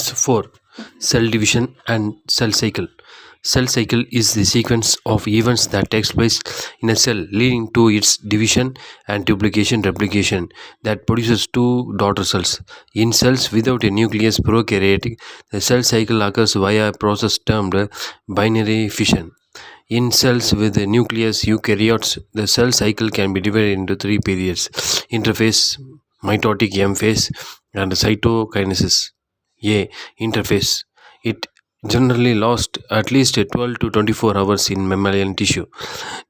Lessons 4. Cell division and cell cycle. Cell cycle is the sequence of events that takes place in a cell leading to its division and duplication replication that produces two daughter cells. In cells without a nucleus prokaryotic, the cell cycle occurs via a process termed binary fission. In cells with a nucleus eukaryotes, the cell cycle can be divided into three periods: interphase, mitotic M phase, and cytokinesis A interphase. It generally lasts at least 12 to 24 hours in mammalian tissue.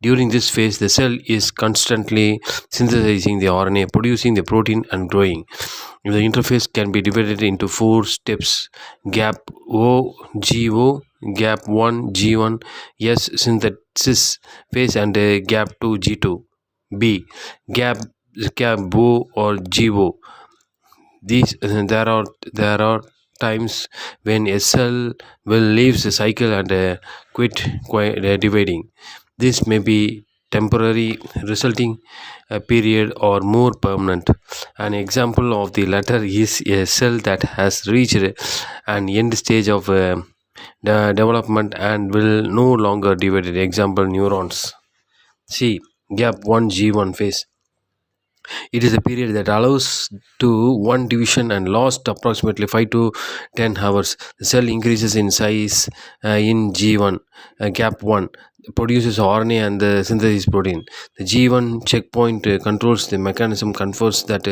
During this phase, the cell is constantly synthesizing the RNA, producing the protein, and growing. The interface can be divided into four steps: gap O, GO, gap 1, G1, S synthesis phase, and gap 2, G2. B. Gap O or GO. There are times when a cell will leave the cycle and quit dividing. This may be temporary, resulting a period, or more permanent. An example of the latter is a cell that has reached an end stage of the development and will no longer divide. Example: neurons. C. Gap 1 G1 phase. It is a period that allows to one division and lasts approximately 5 to 10 hours. The cell increases in size in G1, gap 1, produces RNA and the synthesis protein. The G1 checkpoint controls the mechanism, confers that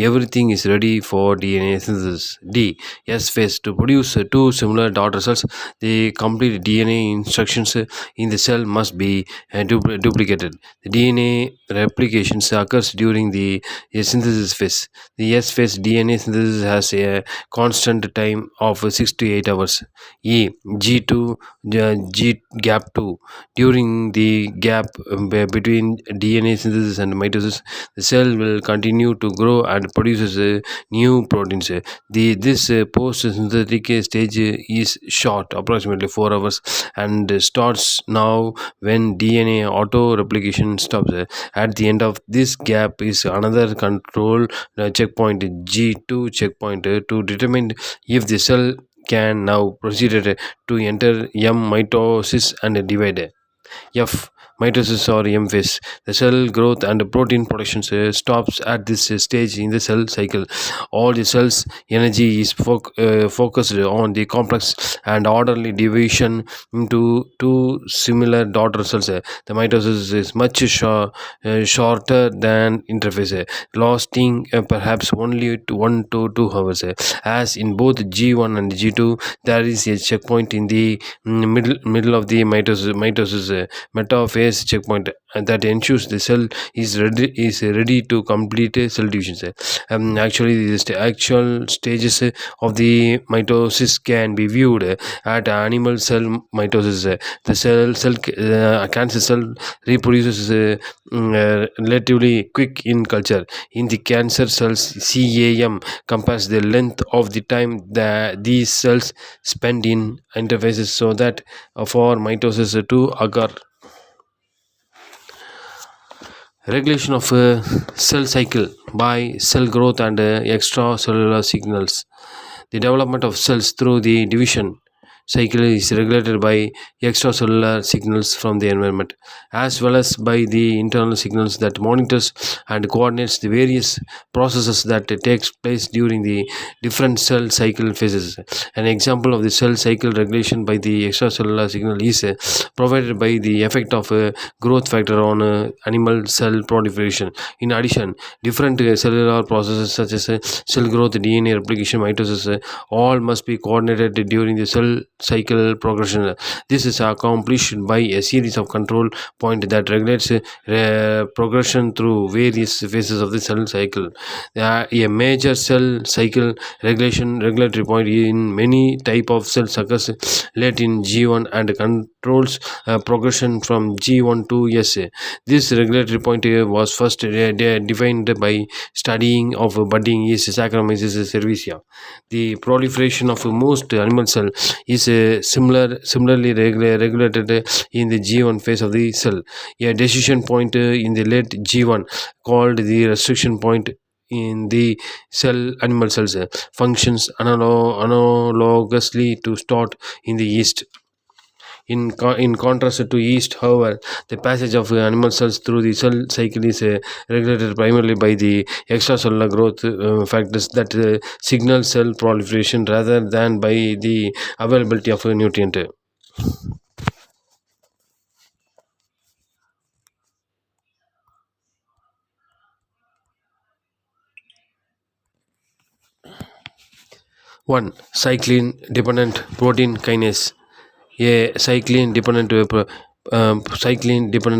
everything is ready for DNA synthesis. D. S phase. To produce two similar daughter cells, the complete DNA instructions in the cell must be duplicated. The DNA replication occurs during the synthesis phase. The S phase DNA synthesis has a constant time of 6 to 8 hours. E. G2 gap 2. During the gap between DNA synthesis and mitosis, the cell will continue to grow and produces new proteins. This post-synthetic stage is short, approximately 4 hours, and starts now when DNA auto-replication stops. At the end of this gap is another control checkpoint, G2 checkpoint, to determine if the cell can now proceed to enter M mitosis and divide. F. Mitosis or M phase. The cell growth and protein production stops at this stage in the cell cycle. All the cell's energy is focused on the complex and orderly division into two similar daughter cells. The mitosis is much shorter than interphase, lasting perhaps only 1 to 2 hours. As in both G1 and G2, there is a checkpoint in the middle of the mitosis metaphase checkpoint that ensures the cell is ready to complete cell division. Actually, the actual stages of the mitosis can be viewed at animal cell mitosis. The cancer cell reproduces relatively quick in culture. In the cancer cells, CAM compares the length of the time that these cells spend in interfaces so that for mitosis to occur. Regulation of cell cycle by cell growth and extracellular signals. The development of cells through the division cycle is regulated by extracellular signals from the environment, as well as by the internal signals that monitors and coordinates the various processes that takes place during the different cell cycle phases. An example of the cell cycle regulation by the extracellular signal is provided by the effect of growth factor on animal cell proliferation. In addition, different cellular processes such as cell growth, DNA replication, mitosis, all must be coordinated during the cell cycle progression. This is accomplished by a series of control points that regulates progression through various phases of the cell cycle. A major cell cycle regulatory point in many type of cells occurs late in G1 and controls progression from G1 to S. This regulatory point was first defined by studying of budding yeast Saccharomyces cerevisiae. The proliferation of most animal cell is similarly regulated in the G1 phase of the cell. A decision point in the late G1 called the restriction point in the animal cells functions analogously to start in the yeast. In contrast to yeast, however, the passage of animal cells through the cell cycle is regulated primarily by the extracellular growth factors that signal cell proliferation rather than by the availability of a nutrient. One, cyclin dependent protein kinase. A cyclin dependent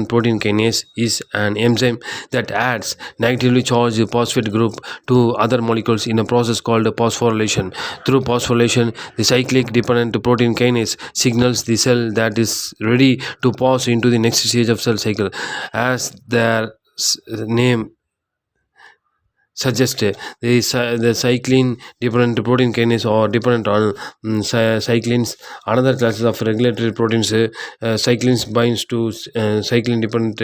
protein kinase is an enzyme that adds negatively charged phosphate group to other molecules in a process called phosphorylation. Through phosphorylation, the cyclic dependent protein kinase signals the cell that is ready to pass into the next stage of cell cycle. As their name suggest the cyclin dependent protein kinase or dependent on cyclins. Another classes of regulatory proteins, cyclins binds to cyclin dependent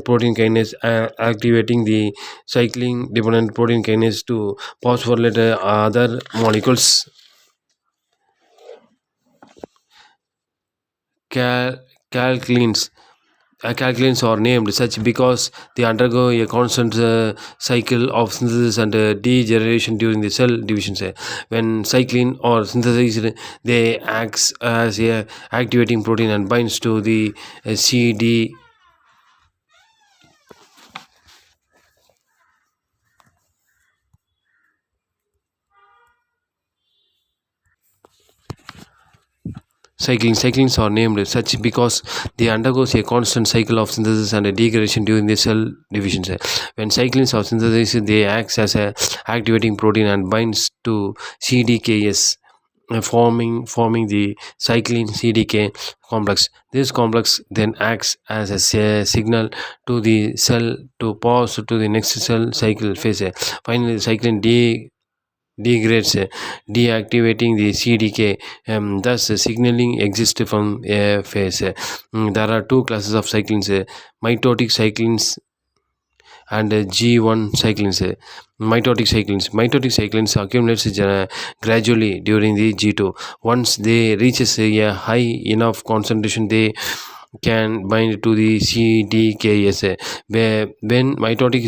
protein kinase, activating the cyclin dependent protein kinase to phosphorylate other molecules. Cal- calclins Calculins are named such because they undergo a constant cycle of synthesis and degeneration during the cell division. When cyclin are synthesized, they acts as a activating protein and binds to the CD. Cyclins are named such because they undergoes a constant cycle of synthesis and degradation during the cell division. When cyclins are synthesized, they act as a activating protein and binds to CDKS, forming the cyclin CDK complex. This complex then acts as a signal to the cell to pass to the next cell cycle phase. Finally, the cyclin degrades, deactivating the CDK. Thus, signaling exists from a phase. There are two classes of cyclins: mitotic cyclins and G1 cyclins. Mitotic cyclins accumulates gradually during the G2. Once they reaches a high enough concentration, they can bind to the CDKS. When mitotic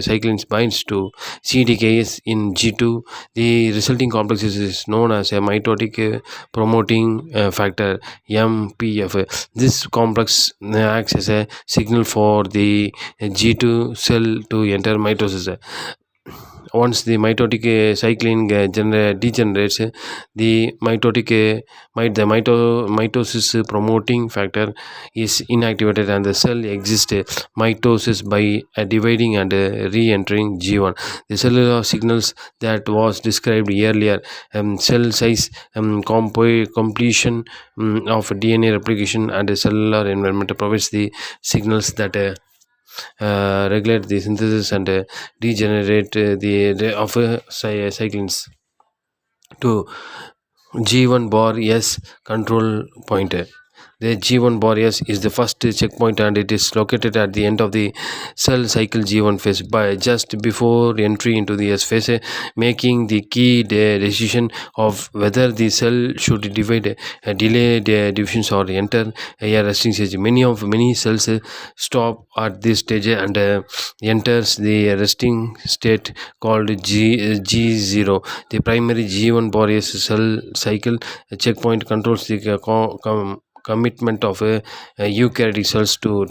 cyclins binds to CDKS in G2, the resulting complex is known as a mitotic promoting factor MPF. This complex acts as a signal for the G2 cell to enter mitosis. Once the mitotic cyclin degenerates, the mitosis promoting factor is inactivated and the cell exits mitosis by dividing and re-entering G1. The cellular signals that was described earlier, cell size, completion of DNA replication, and cellular environment provides the signals that regulate the synthesis and degenerate of cyclins to G1 bar S control point. The G1 bar S is the first checkpoint and it is located at the end of the cell cycle G1 phase by just before entry into the S phase, making the key decision of whether the cell should divide, delay the divisions or enter a resting stage. Many cells stop at this stage and enters the resting state called G0. The primary G1 bar S cell cycle checkpoint controls the commitment of eukaryotic cells to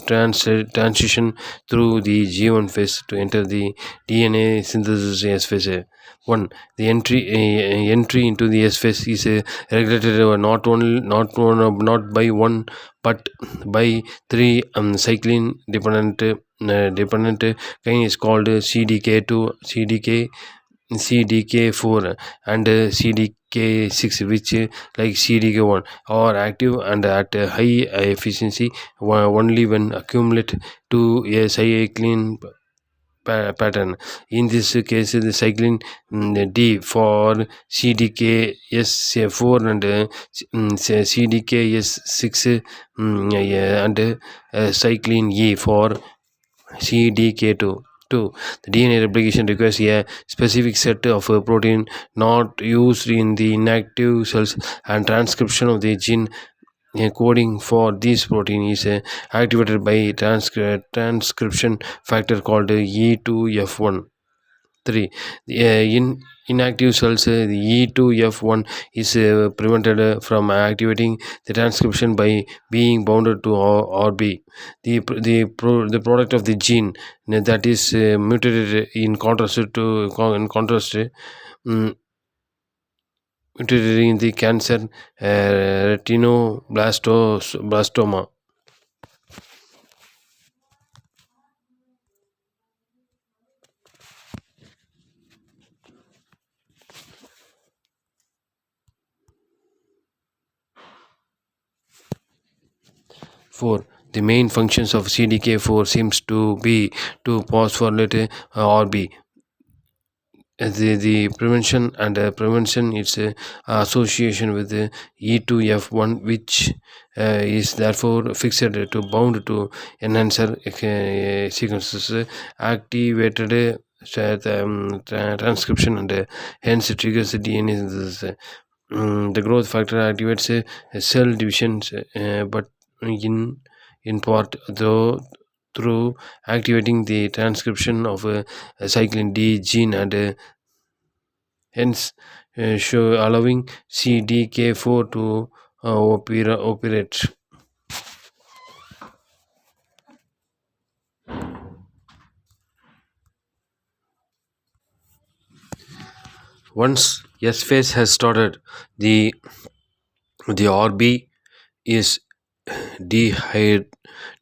transition through the G1 phase to enter the DNA synthesis S phase. 1. The entry into the S phase is regulated not by one but by three cyclin dependent kinase called CDK4 and CDK6, which like CDK1 are active and at a high efficiency only when accumulate to a cyclin pattern. In this case, the cyclin D for CDKS4 and CDKS6 and cyclin E for CDK2. 2. The DNA replication requires a specific set of protein not used in the inactive cells, and transcription of the gene coding for this protein is activated by transcription factor called E2F1. 3. In inactive cells, the E2F1 is prevented from activating the transcription by being bounded to RB, the product of the gene that is mutated in contrast mutated in the cancer retinoblastoma. 4. The main functions of CDK4 seems to be to phosphorylate RB. The prevention and prevention its association with the E2F1, which is therefore fixed to bound to enhancer sequences activated transcription, and hence triggers DNA synthesis. The growth factor activates cell divisions, but in part though through activating the transcription of a cyclin D gene, and hence allowing CDK4 to operate. Once S phase has started, the RB is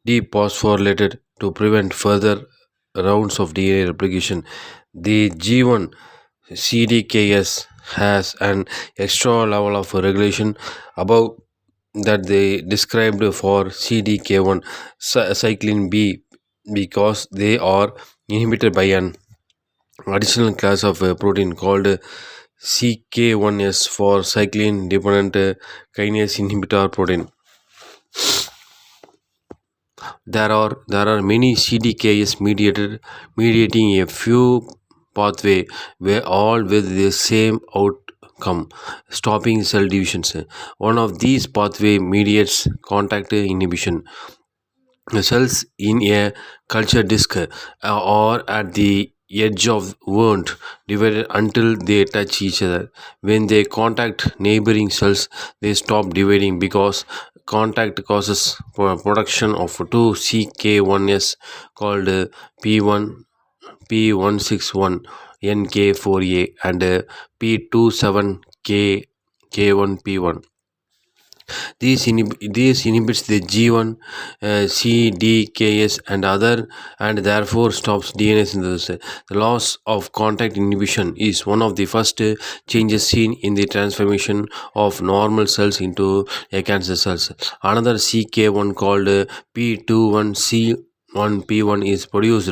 dephosphorylated to prevent further rounds of DNA replication. The G1 CDKS has an extra level of regulation above that they described for CDK1 cyclin B, because they are inhibited by an additional class of protein called CK1S for cyclin dependent kinase inhibitor protein. There are many CDKs mediating a few pathway, where all with the same outcome, stopping cell divisions. One of these pathway mediates contact inhibition. The cells in a culture disc or at the edge of weren't divided until they touch each other. When they contact neighboring cells, they stop dividing because contact causes production of two CK1s called P1 P161 NK4A and P27K K1P1. These inhibits the G1, CDKS and therefore stops DNA synthesis. The loss of contact inhibition is one of the first changes seen in the transformation of normal cells into cancer cells. Another CK1 called P21C1P1 is produced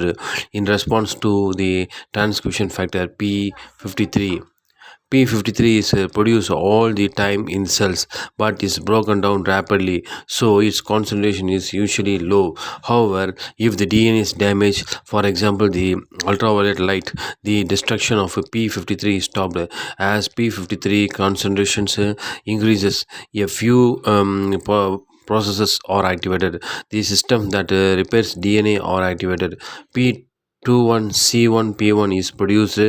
in response to the transcription factor P53. P53 is produced all the time in cells, but is broken down rapidly, so its concentration is usually low. However, if the DNA is damaged, for example the ultraviolet light, the destruction of P53 is stopped. As P53 concentrations increases, a few processes are activated. The system that repairs DNA are activated. P21C1P1 is produced,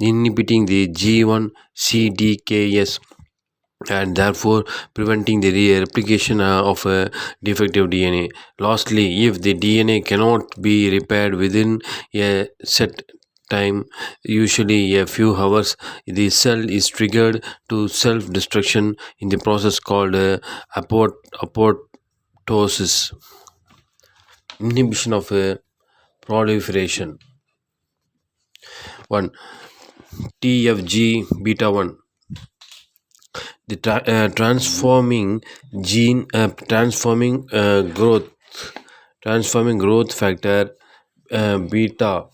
inhibiting the G1 CDKS and therefore preventing the replication of defective DNA. Lastly, if the DNA cannot be repaired within a set time, usually a few hours, the cell is triggered to self-destruction in the process called apoptosis, inhibition of proliferation. 1. TFG beta 1. The transforming gene transforming growth factor beta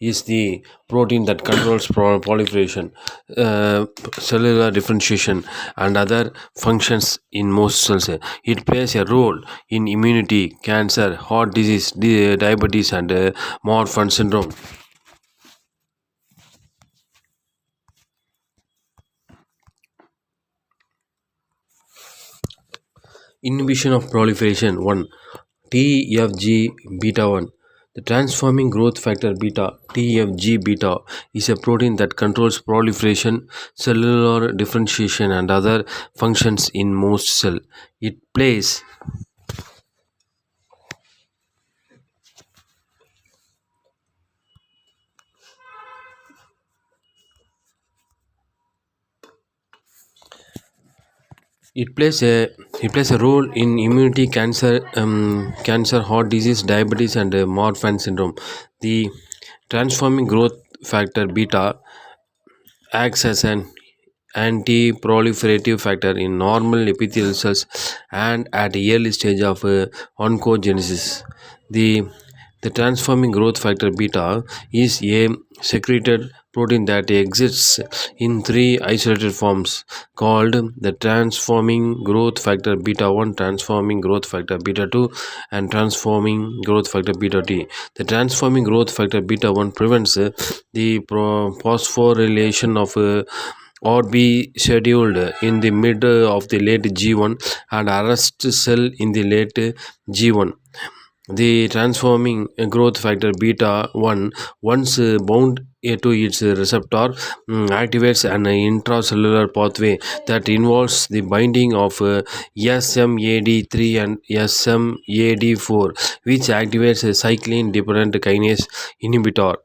is the protein that controls proliferation, cellular differentiation, and other functions in most cells. It plays a role in immunity, cancer, heart disease, diabetes, and Marfan syndrome. Inhibition of proliferation 1. TFG beta 1. The transforming growth factor beta, TFG beta, is a protein that controls proliferation, cellular differentiation, and other functions in most cells. It plays it plays a it plays a role in immunity, cancer, heart disease, diabetes, and Marfan syndrome. The transforming growth factor beta acts as an anti-proliferative factor in normal epithelial cells and at early stage of oncogenesis. The the transforming growth factor beta is a secreted protein that exists in three isolated forms called the transforming growth factor beta 1, transforming growth factor beta 2, and transforming growth factor beta T. The transforming growth factor beta 1 prevents the phosphorylation of or be scheduled in the mid of the late G1 and arrest cell in the late G1. The transforming growth factor beta 1, once bound to its receptor, activates an intracellular pathway that involves the binding of SMAD3 and SMAD4, which activates a cyclin dependent kinase inhibitor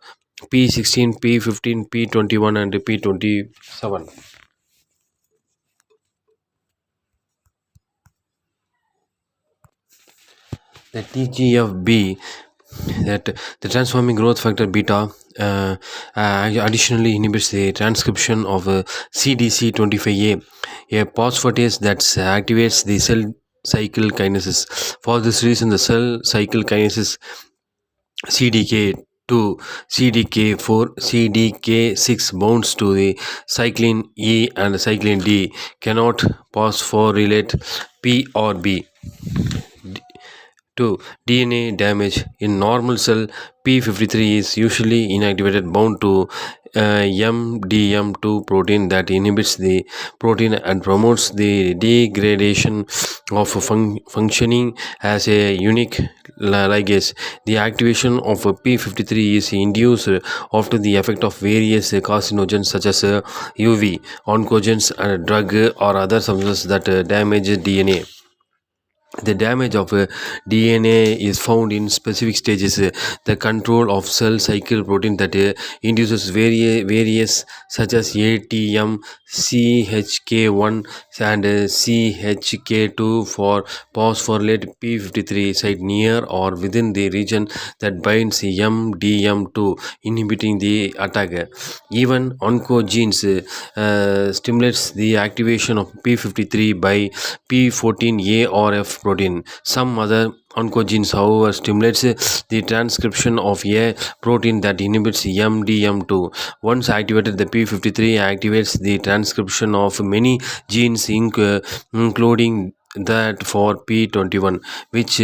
P16, P15, P21, and P27. The TGFB, that the transforming growth factor beta, additionally inhibits the transcription of CDC25A, a phosphatase that activates the cell cycle kinases. For this reason, the cell cycle kinases CDK2, CDK4, CDK6 bonds to the cyclin E and cyclin D cannot phosphorylate P or B. 2. DNA damage. In normal cell, P53 is usually inactivated bound to MDM2 protein that inhibits the protein and promotes the degradation of functioning as a unique ligase. The activation of P53 is induced after the effect of various carcinogens such as UV, oncogens, and drug or other substances that damage DNA. The damage of DNA is found in specific stages. The control of cell cycle protein that induces various such as ATM, CHK1, and CHK2 for phosphorylate P53 site near or within the region that binds MDM2, inhibiting the attack. Even oncogenes stimulates the activation of P53 by P14A or F protein. Some other oncogenes, however, stimulates the transcription of a protein that inhibits MDM2. Once activated, the P53 activates the transcription of many genes, including that for P21, which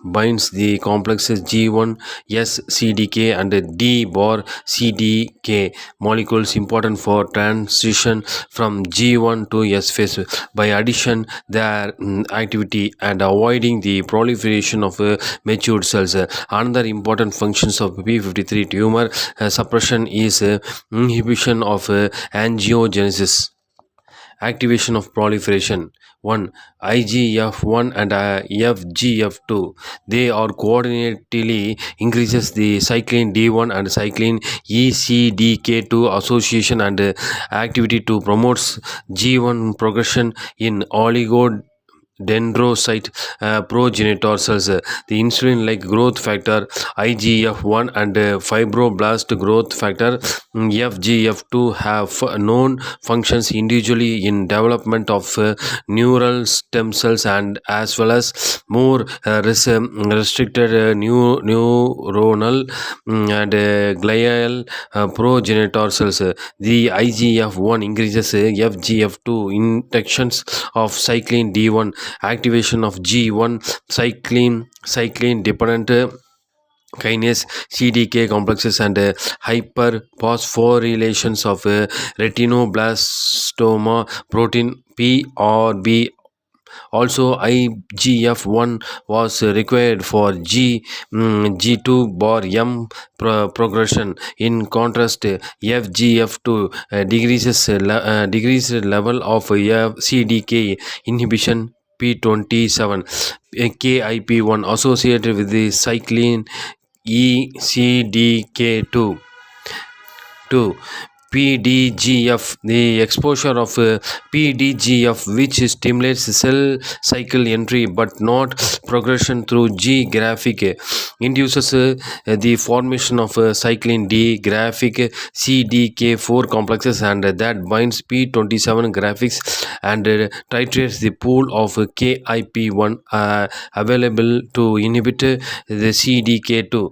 binds the complexes G1 S CDK and D bar CDK molecules important for transition from G1 to S phase. By addition, their activity and avoiding the proliferation of matured cells. Another important functions of P53 tumor suppression is inhibition of angiogenesis. Activation of proliferation 1. IGF1 and FGF2. They are coordinately increases the cyclin D1 and cyclin ECDK2 association and activity to promotes G1 progression in dendrocyte progenitor cells. The insulin-like growth factor IGF-1 and fibroblast growth factor FGF2 have known functions individually in development of neural stem cells and as well as more restricted neuronal and glial progenitor cells. The IGF-1 increases FGF2 inductions of cyclin D1, activation of G1 cyclin dependent kinase CDK complexes and hyperphosphorylations of retinoblastoma protein PRB. Also, IGF-1 was required for G2 bar M progression. In contrast, FGF2 decreases level of CDK inhibition P27, KIP1 associated with the cyclin ECDK2. 2. PDGF, the exposure of PDGF, which stimulates cell cycle entry but not progression through G graphic, induces the formation of cyclin D graphic CDK4 complexes and that binds P27 graphics and titrates the pool of KIP1 available to inhibit the CDK2.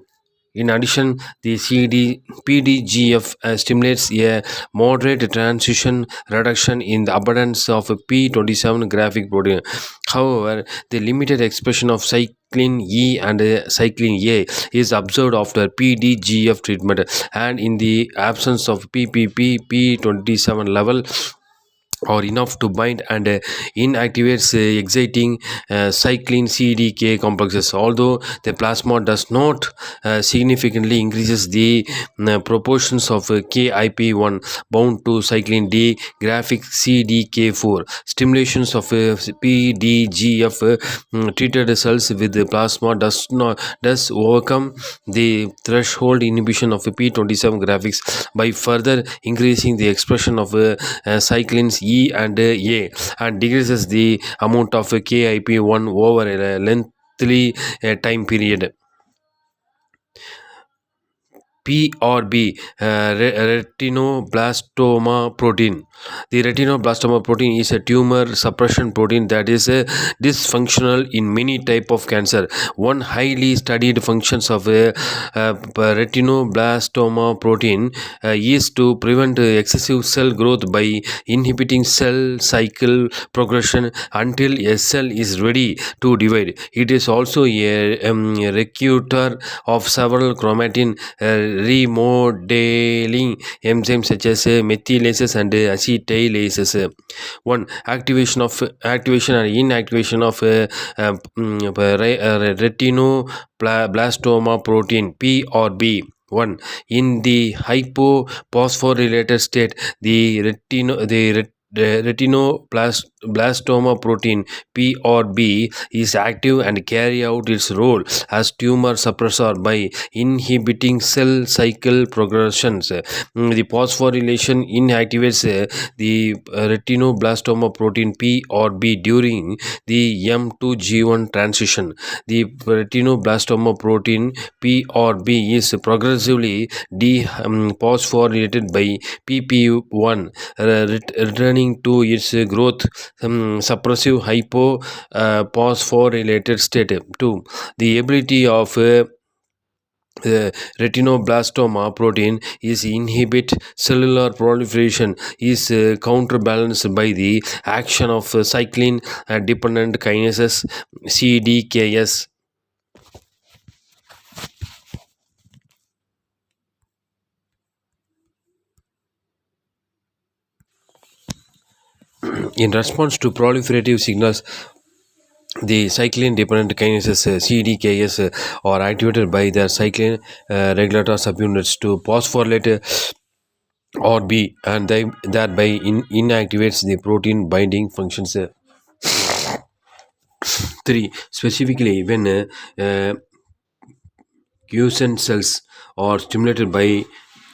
In addition, the PDGF stimulates a moderate transition reduction in the abundance of P27 graphic protein. However, the limited expression of cyclin E and cyclin A is observed after PDGF treatment, and in the absence of P27 level or enough to bind and inactivates exciting cyclin CDK complexes. Although the plasma does not significantly increases the proportions of KIP1 bound to cyclin D graphic CDK4, stimulations of PDGF treated cells with the plasma does overcome the threshold inhibition of P27 graphics by further increasing the expression of cyclins E and A and decreases the amount of KIP1 over a lengthy time period. PRB, retinoblastoma protein. The retinoblastoma protein is a tumor suppression protein that is dysfunctional in many type of cancer. One highly studied functions of retinoblastoma protein is to prevent excessive cell growth by inhibiting cell cycle progression until a cell is ready to divide. It is also a recruiter of several chromatin remodeling enzymes such as methylases and acetylases. 1. Activation and inactivation of retinoblastoma protein PRB. 1. In the hypophosphorylated state, the retinoblastoma protein PRB is active and carry out its role as tumor suppressor by inhibiting cell cycle progressions. The phosphorylation inactivates the retinoblastoma protein PRB during the M2G1 transition. The retinoblastoma protein PRB is progressively dephosphorylated by PP1, returning to its growth suppressive hypophosphorylated state. 2. The ability of retinoblastoma protein is inhibit cellular proliferation is counterbalanced by the action of cyclin dependent kinases CDKs. In response to proliferative signals, the cyclin-dependent kinases CDKs are activated by their cyclin regulator subunits to phosphorylate RB and thereby inactivates the protein binding functions. 3. Specifically, when quiescent cells are stimulated by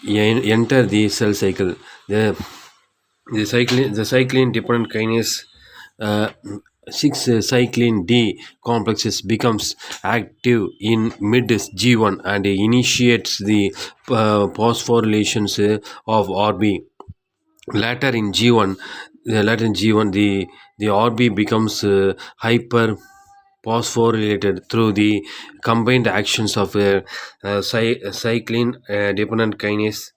enter the cell cycle, the cyclin dependent kinase 6 cyclin D complexes becomes active in mid G1 and initiates the phosphorylations of RB. Later in G1, the RB becomes hyper phosphorylated through the combined actions of cyclin dependent kinase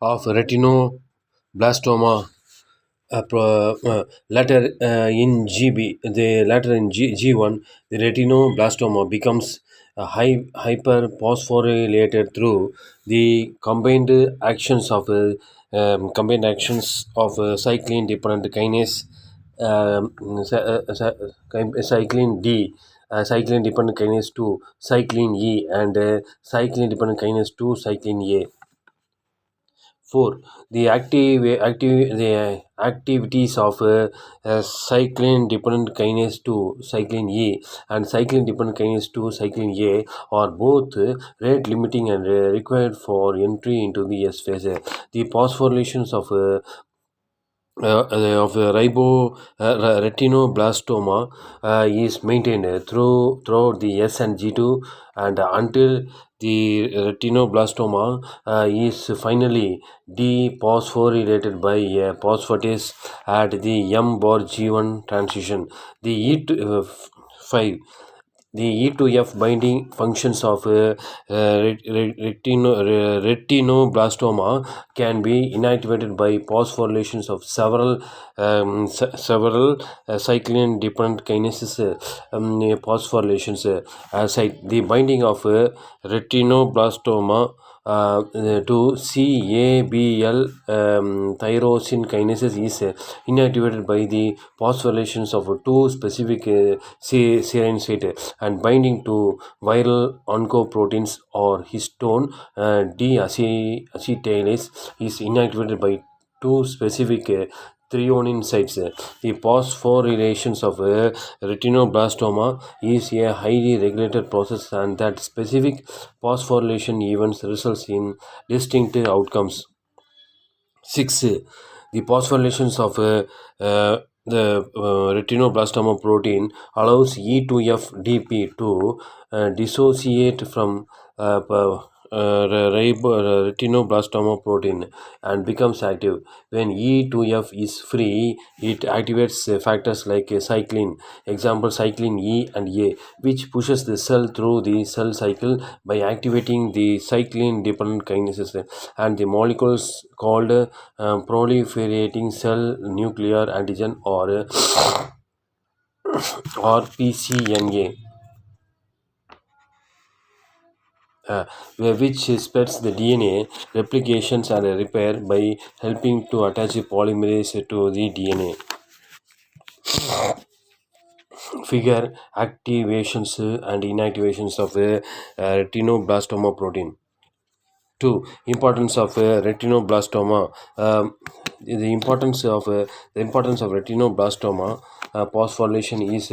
of retinoblastoma. Later in GB, the later in G1, the retinoblastoma becomes hyperphosphorylated through the combined actions of cyclin dependent kinase, cyclin D, cyclin dependent kinase 2, cyclin E, and cyclin dependent kinase 2, cyclin A. 4. The activities of cyclin dependent kinase 2 cyclin E and cyclin dependent kinase 2 cyclin A are both rate limiting and required for entry into the S phase. The phosphorylations of retinoblastoma is maintained throughout the S and G2 and until the retinoblastoma is finally dephosphorylated by a phosphatase at the M bar G1 transition. The E5 the E2F binding functions of retinoblastoma can be inactivated by phosphorylations of several cyclin dependent kinases phosphorylations site. The binding of retinoblastoma to CABL tyrosine kinases is inactivated by the phosphorylations of two specific serine site and binding to viral oncoproteins or histone deacetylase is inactivated by two specific threonine sites. The phosphorylations of retinoblastoma is a highly regulated process and that specific phosphorylation events results in distinct outcomes. 6. The phosphorylations of the retinoblastoma protein allows E2FDP to dissociate from retinoblastoma protein and becomes active. When E2F is free, it activates factors like cyclin, example cyclin E and A, which pushes the cell through the cell cycle by activating the cyclin dependent kinases and the molecules called proliferating cell nuclear antigen or PCNA. uh, which spreads the DNA replications and repair by helping to attach the polymerase to the DNA. Figure activations and inactivations of retinoblastoma protein. 2. Importance of retinoblastoma. The importance of retinoblastoma phosphorylation is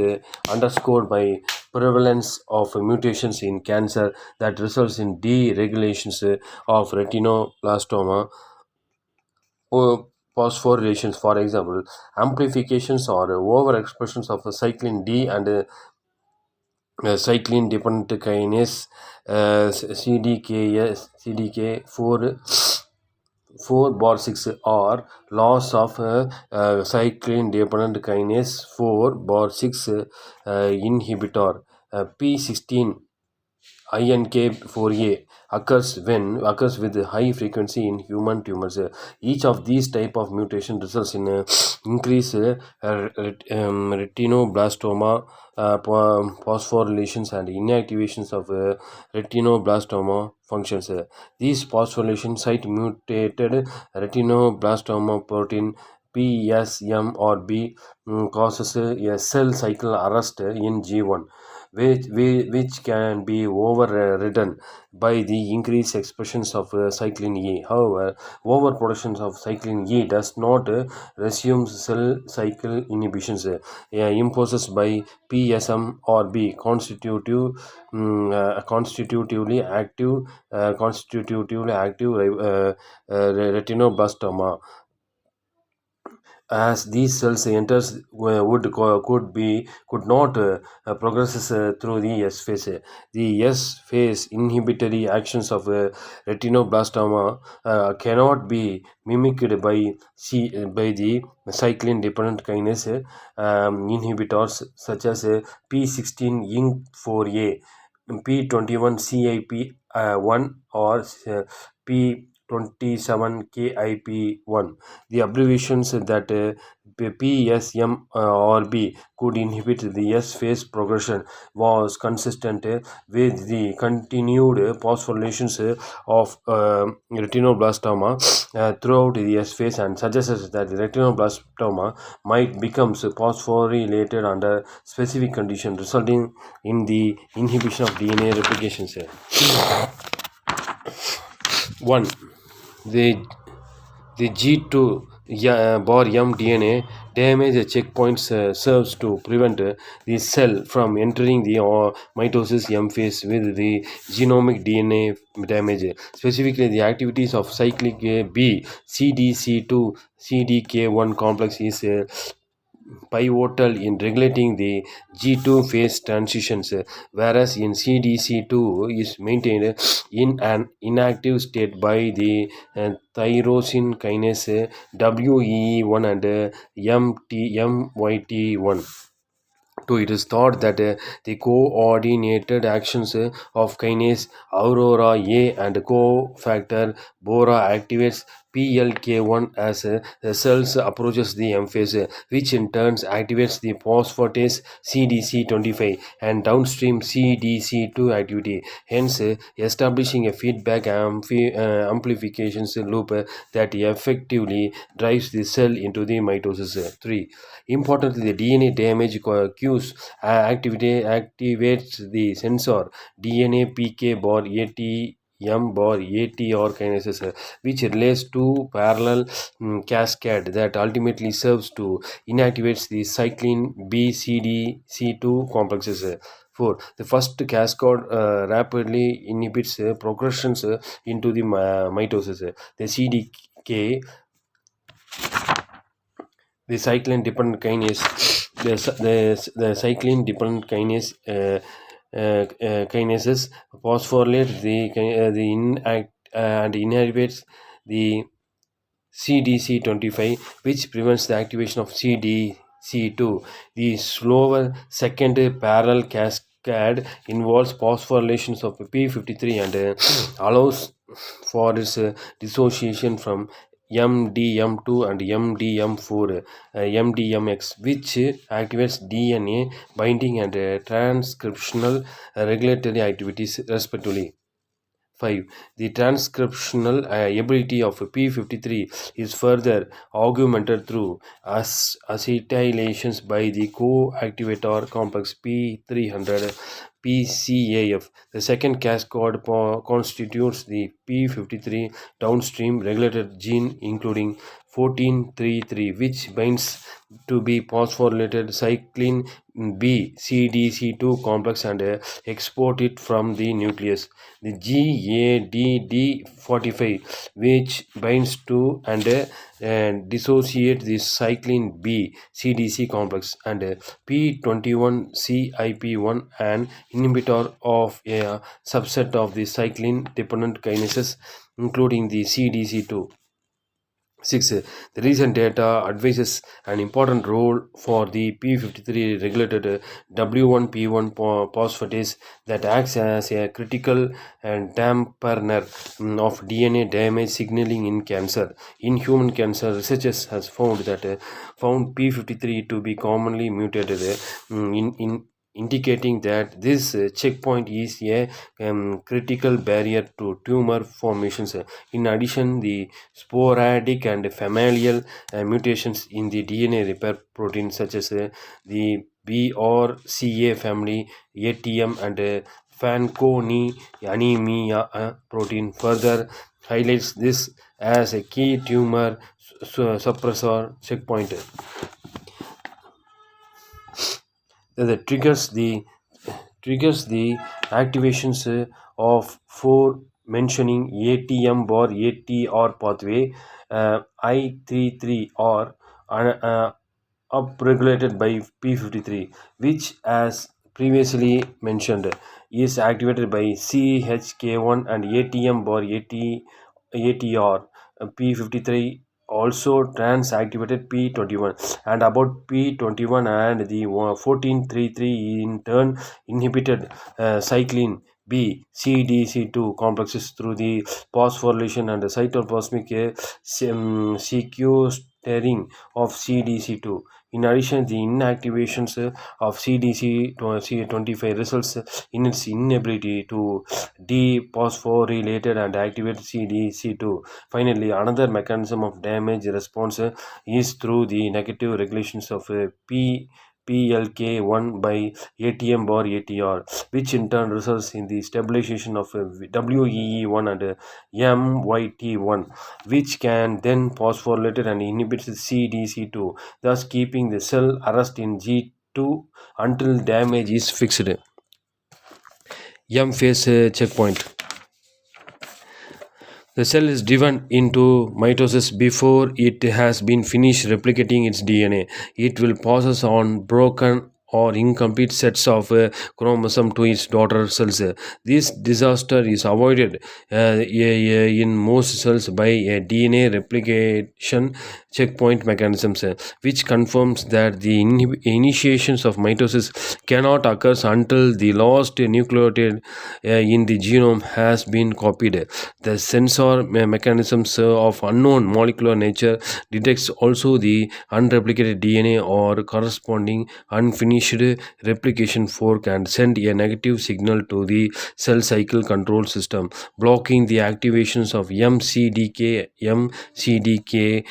underscored by prevalence of mutations in cancer that results in deregulations of retinoblastoma phosphorylations. For example, amplifications or overexpressions of cyclin D and cyclin dependent kinase CDK4 bar 6 or loss of cyclin dependent kinase 4 bar 6 inhibitor P16 INK4A occurs with high frequency in human tumors. Each of these type of mutation results in increased retinoblastoma phosphorylations and inactivations of retinoblastoma functions. These phosphorylation site mutated retinoblastoma protein PSM or B causes a cell cycle arrest in G1. which can be overridden by the increased expressions of cyclin E. However, overproduction of cyclin E does not resume cell cycle inhibitions imposed by PSM or B constitutively active retinoblastoma. As these cells enters could not progresses through the S phase. The S phase inhibitory actions of retinoblastoma cannot be mimicked by the cyclin dependent kinase inhibitors such as P16 INC4A, P21 CIP1 or P27 KIP1. The abbreviations that PSM or B could inhibit the S phase progression was consistent with the continued phosphorylations of retinoblastoma throughout the S phase and suggests that the retinoblastoma might become phosphorylated under specific conditions, resulting in the inhibition of DNA replication. 1. The G2 bar mDNA damage checkpoints serves to prevent the cell from entering the mitosis M phase with the genomic DNA damage. Specifically, the activities of cyclic B, CDC2, CDK1 complex is pivotal in regulating the G2 phase transitions, whereas in CDC2 is maintained in an inactive state by the tyrosine kinase WEE1 and MYT1. 2. It is thought that the coordinated actions of kinase Aurora A and cofactor Bora activates PLK1 as the cells approaches the M phase, which in turn activates the phosphatase CDC25 and downstream CDC2 activity, hence establishing a feedback amplification loop that effectively drives the cell into the mitosis. 3. Importantly, the DNA damage cues activates the sensor DNA PK bar ATM bar ATR kinases, which relates to parallel cascade that ultimately serves to inactivates the cyclin BCDC2 complexes. 4. The first cascade rapidly inhibits progressions into the mitosis. The CDK, the cyclin dependent kinase, the cyclin dependent kinase kinases phosphorylate the inact and inhibits the CDC25, which prevents the activation of CDC2. The slower second parallel cascade involves phosphorylations of P53 and allows for its dissociation from MDM2 and MDM4, MDMX, which activates DNA binding and transcriptional regulatory activities respectively. 5. The transcriptional ability of P53 is further augmented through acetylations by the co-activator complex P300 PCAF. The second cascade constitutes the P53 downstream regulated gene including 1433, which binds to be phosphorylated cyclin B CDC2 complex and export it from the nucleus. The GADD45, which binds to and dissociate the cyclin B CDC complex, and P21 CIP1, an inhibitor of a subset of the cyclin dependent kinases, including the CDC2. 6. The recent data advises an important role for the P53 regulated W1P1 phosphatase that acts as a critical and dampener of DNA damage signaling in cancer. In human cancer, researchers has found P53 to be commonly mutated in indicating that this checkpoint is a critical barrier to tumor formations. In addition, the sporadic and familial mutations in the DNA repair protein such as the BRCA family, ATM, and Fanconi anemia protein further highlights this as a key tumor suppressor checkpoint that triggers the activations of four mentioning ATM bar ATR pathway I33 or upregulated by P53, which, as previously mentioned, is activated by CHK1 and ATM bar ATR. P53 also trans-activated P21, and about P21 and the 1433 in turn inhibited cyclin B CDC2 complexes through the phosphorylation and cytoplasmic sequestering of CDC2. In addition, the inactivations of CDC25 results in its inability to dephosphorylate and activate CDC2. Finally, another mechanism of damage response is through the negative regulations of PLK1 by ATM bar ATR, which in turn results in the stabilization of WEE1 and MYT1, which can then phosphorylate and inhibit CDC2, thus keeping the cell arrest in G2 until damage is fixed. M phase checkpoint. The cell is driven into mitosis before it has been finished replicating its DNA. It will pass on broken or incomplete sets of chromosome to its daughter cells. This disaster is avoided in most cells by a DNA replication checkpoint mechanisms, which confirms that the initiations of mitosis cannot occur until the last nucleotide in the genome has been copied. The sensor mechanisms of unknown molecular nature detects also the unreplicated DNA or corresponding unfinished replication fork and send a negative signal to the cell cycle control system, blocking the activations of MCDK. MCDK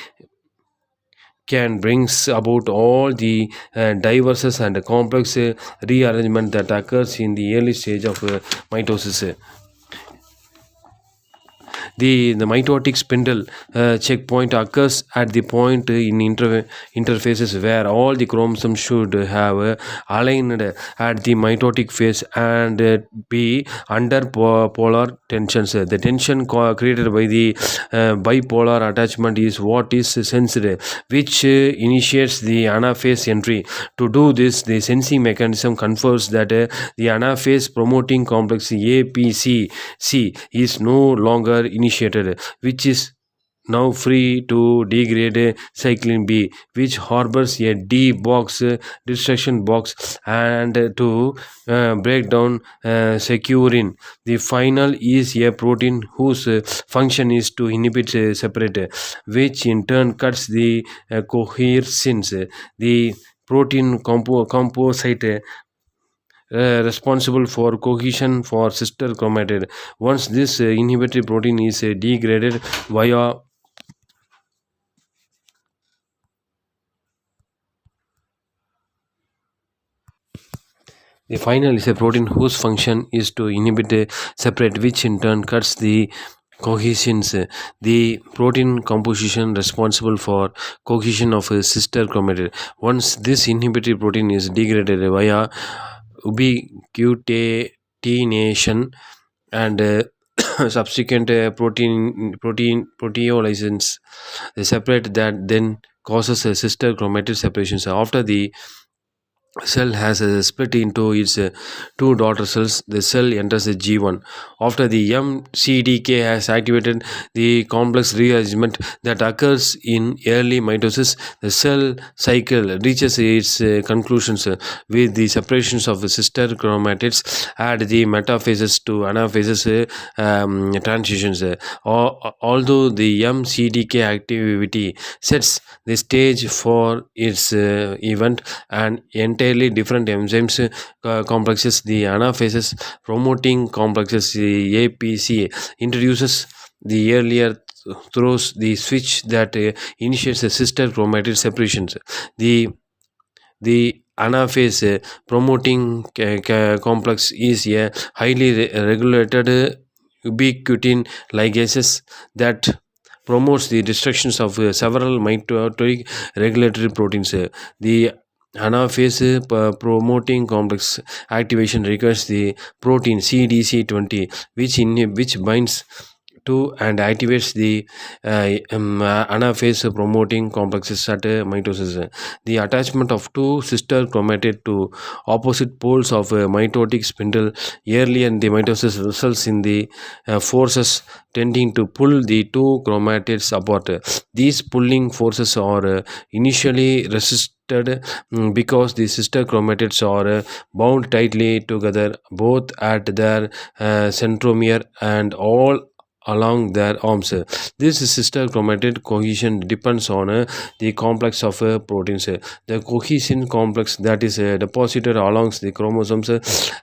can brings about all the diverse and complex rearrangement that occurs in the early stage of mitosis. The mitotic spindle checkpoint occurs at the point in interfaces where all the chromosomes should have aligned at the mitotic phase and be under polar tensions. The tension created by the bipolar attachment is what is sensed, which initiates the anaphase entry. To do this, the sensing mechanism confers that the anaphase promoting complex APC is no longer initiated, which is now free to degrade cyclin B, which harbors a D box destruction box, and to break down securin. The final is a protein whose function is to inhibit separate, which in turn cuts the cohersins, the protein composite responsible for cohesion for sister chromatid. Once this inhibitory protein is degraded via the final is a protein whose function is to inhibit a separate, which in turn cuts the cohesions, the protein composition responsible for cohesion of a sister chromatid. Once this inhibitory protein is degraded via ubiquitination and subsequent proteolysis, they separate that then causes a sister chromatid separations. After the cell has split into its two daughter cells, the cell enters the G1. After the MCDK has activated the complex rearrangement that occurs in early mitosis, the cell cycle reaches its conclusions with the separations of the sister chromatids at the metaphases to anaphases transitions. Although the MCDK activity sets the stage for its event, and entirely different enzymes complexes, the anaphases promoting complexes, the APC, introduces the earlier throws the switch that initiates the sister chromatid separations. The anaphase promoting complex is a highly regulated ubiquitin ligases that promotes the destructions of several mitotic regulatory proteins. The anaphase promoting complex activation requires the protein CDC20, which binds to and activates the anaphase promoting complexes at mitosis. The attachment of two sister chromatid to opposite poles of a mitotic spindle early in the mitosis results in the forces tending to pull the two chromatids apart. These pulling forces are initially resisted because the sister chromatids are bound tightly together both at their centromere and all along their arms. This sister chromatid cohesion depends on the complex of proteins. The cohesion complex that is deposited along the chromosomes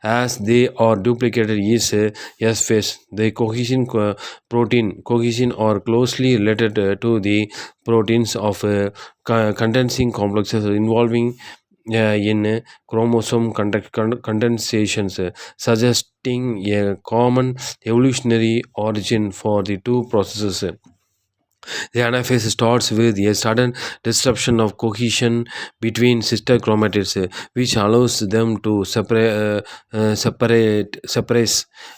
as they are duplicated is S phase. The cohesion protein cohesion are closely related to the proteins of condensing complexes involving in chromosome condensations, suggesting a common evolutionary origin for the two processes. The anaphase starts with a sudden disruption of cohesion between sister chromatids, which allows them to separate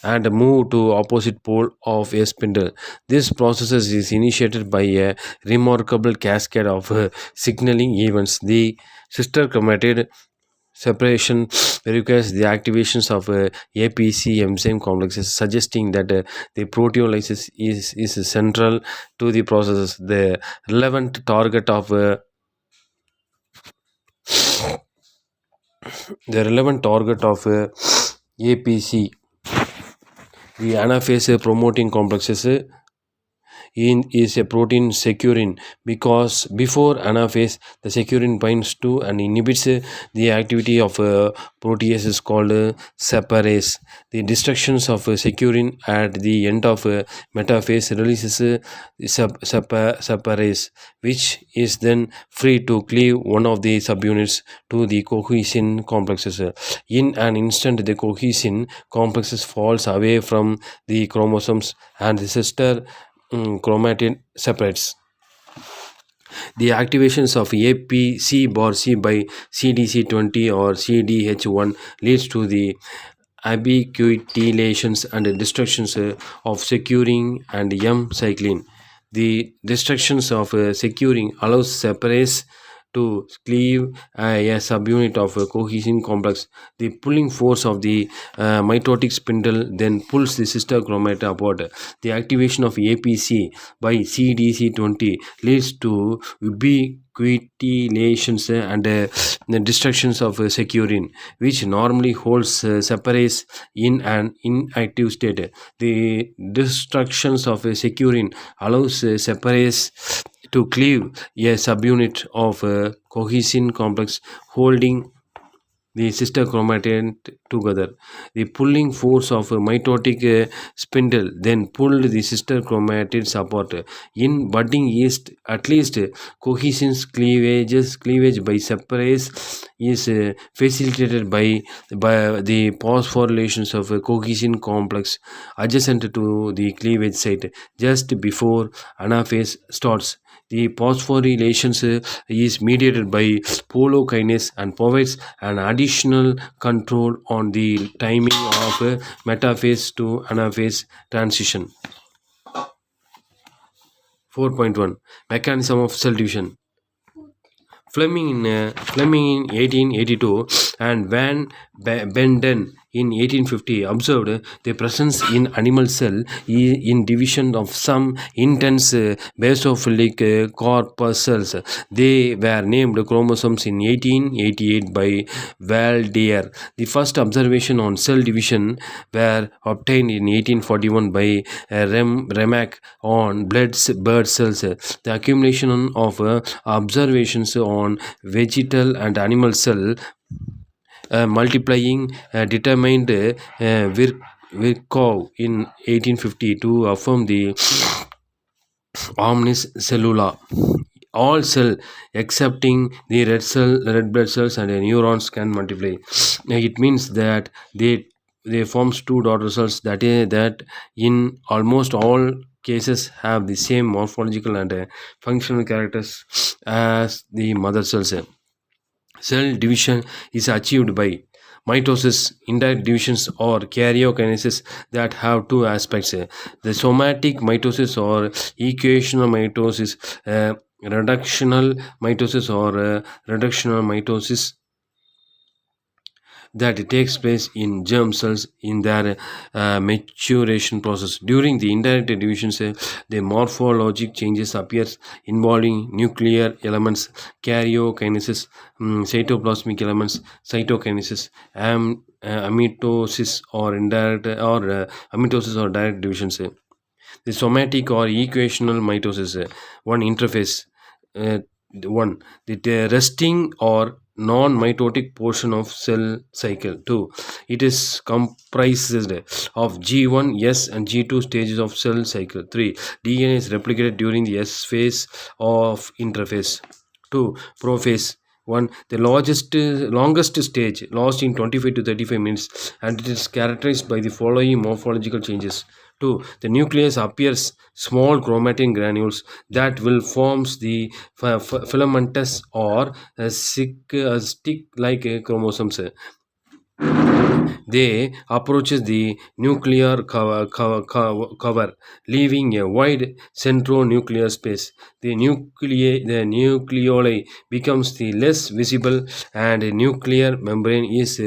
and move to opposite pole of a spindle. This process is initiated by a remarkable cascade of signaling events. The sister chromatid separation requires the activations of APC enzyme complexes, suggesting that the proteolysis is central to the process. Relevant target of the relevant target of APC, the anaphase promoting complexes, in is a protein securin, because before anaphase the securin binds to and inhibits the activity of proteases called separase. The destructions of securin at the end of metaphase releases separase, which is then free to cleave one of the subunits to the cohesion complexes. In an instant the cohesion complexes falls away from the chromosomes and the sister chromatin separates. The activations of APC bar C by CDC20 or CDH1 leads to the ubiquitinations and destructions of securing and M cyclin. The destructions of securing allows separase to cleave a subunit of a cohesion complex. The pulling force of the mitotic spindle then pulls the sister chromata apart. The activation of APC by CDC20 leads to ubiquitinations and the destructions of securin, which normally holds separase in an inactive state. The destructions of securin allows separase to cleave a subunit of a cohesion complex holding the sister chromatid together. The pulling force of a mitotic spindle then pulled the sister chromatids apart. In budding yeast, at least cohesion cleavage by separase is facilitated by the phosphorylations of a cohesion complex adjacent to the cleavage site just before anaphase starts. The phosphorylations is mediated by polokinase and provides an additional control on the timing of metaphase to anaphase transition. 4.1 Mechanism of cell division. Fleming in 1882 and Van Benden in 1850 observed the presence in animal cell in division of some intense basophilic corpuscles. They were named chromosomes in 1888 by Valdier. The first observation on cell division were obtained in 1841 by Remak on bird cells. The accumulation of observations on vegetal and animal cell multiplying determined Virchow in 1850 to affirm the omnis cellula all cell excepting the red blood cells and the neurons can multiply. It means that they forms two daughter cells that in almost all cases have the same morphological and functional characters as the mother cells. Cell division is achieved by mitosis, indirect divisions, or karyokinesis that have two aspects. The somatic mitosis or equational mitosis, reductional mitosis that takes place in germ cells in their maturation process. During the indirect division, the morphologic changes appears involving nuclear elements, karyokinesis, cytoplasmic elements, cytokinesis, amitosis or indirect or amitosis or direct divisions. The somatic or equational mitosis, one interface, uh, one the resting or non-mitotic portion of cell cycle. Two, it is comprised of G1, S and G2 stages of cell cycle. Three, DNA is replicated during the S phase of interphase. Two, prophase. One, the longest stage, lasting 25 to 35 minutes, and it is characterized by the following morphological changes. Two, the nucleus appears small chromatin granules that will forms the filamentous or stick-like chromosomes. They approaches the nuclear cover, leaving a wide centronuclear space. The nucleoli becomes the less visible, and the nuclear membrane is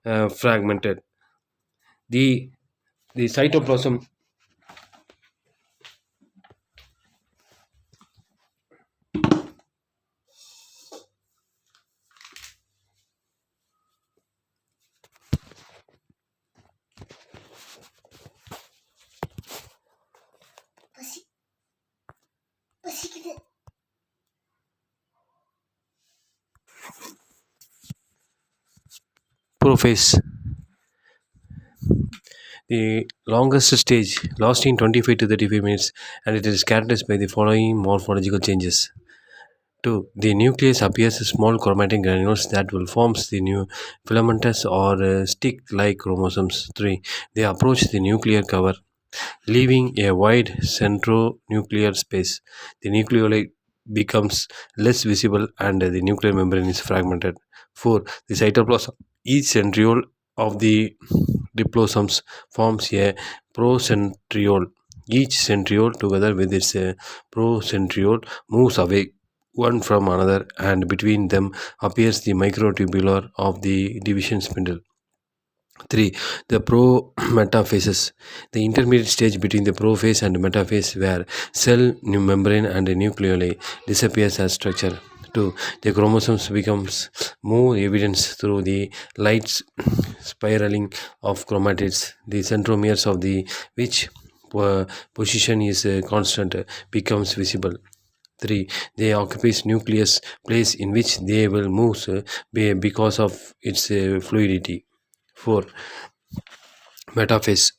fragmented. The the cytoplasm prophase. The longest stage, lasting 25 to 35 minutes, and it is characterized by the following morphological changes. 2. The nucleus appears as small chromatin granules that will form the new filamentous or stick-like chromosomes. 3. They approach the nuclear cover, leaving a wide centronuclear space. The nucleoli becomes less visible and the nuclear membrane is fragmented. 4. The cytoplasm, each centriole of the diplosomes forms a procentriole. Each centriole, together with its procentriole, moves away one from another, and between them appears the microtubular of the division spindle. 3. The prometaphases, the intermediate stage between the prophase and metaphase, where cell membrane and nucleoli disappears as structure. 2. The chromosomes becomes more evidence through the light spiraling of chromatids. The centromeres of the which position is constant becomes visible. 3. They occupies nucleus place in which they will move because of its fluidity. 4. Metaphase.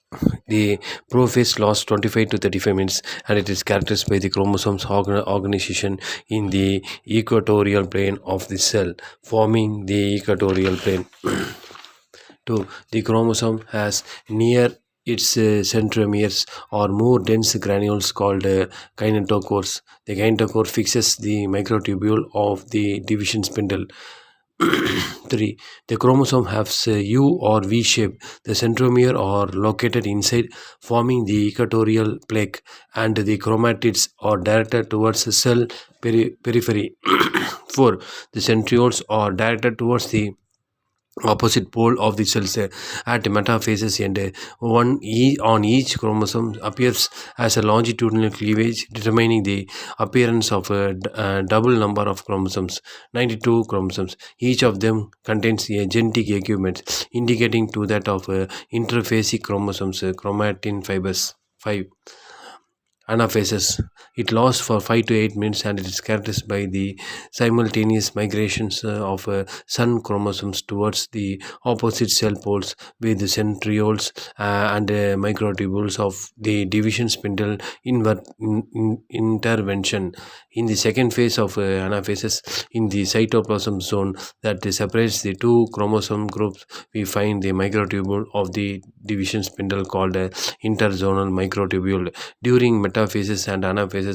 The prophase lasts 25 to 35 minutes, and it is characterized by the chromosomes organization in the equatorial plane of the cell, forming the equatorial plane. 2. The chromosome has near its centromeres or more dense granules called kinetochores. The kinetochore fixes the microtubule of the division spindle. 3. The chromosome has a U or V shape. The centromere are located inside, forming the equatorial plaque, and the chromatids are directed towards the cell periphery. 4. The centrioles are directed towards the opposite pole of the cells at metaphases, and on each chromosome appears as a longitudinal cleavage, determining the appearance of a double number of chromosomes, 92 chromosomes. Each of them contains a genetic equivalent, indicating to that of interphasic chromosomes, chromatin fibers. 5. Anaphases. It lasts for 5 to 8 minutes and it is characterized by the simultaneous migrations of sun chromosomes towards the opposite cell poles with the centrioles and microtubules of the division spindle intervention. In the second phase of anaphases, in the cytoplasm zone that separates the two chromosome groups, we find the microtubule of the division spindle called interzonal microtubule. During metaphases and anaphases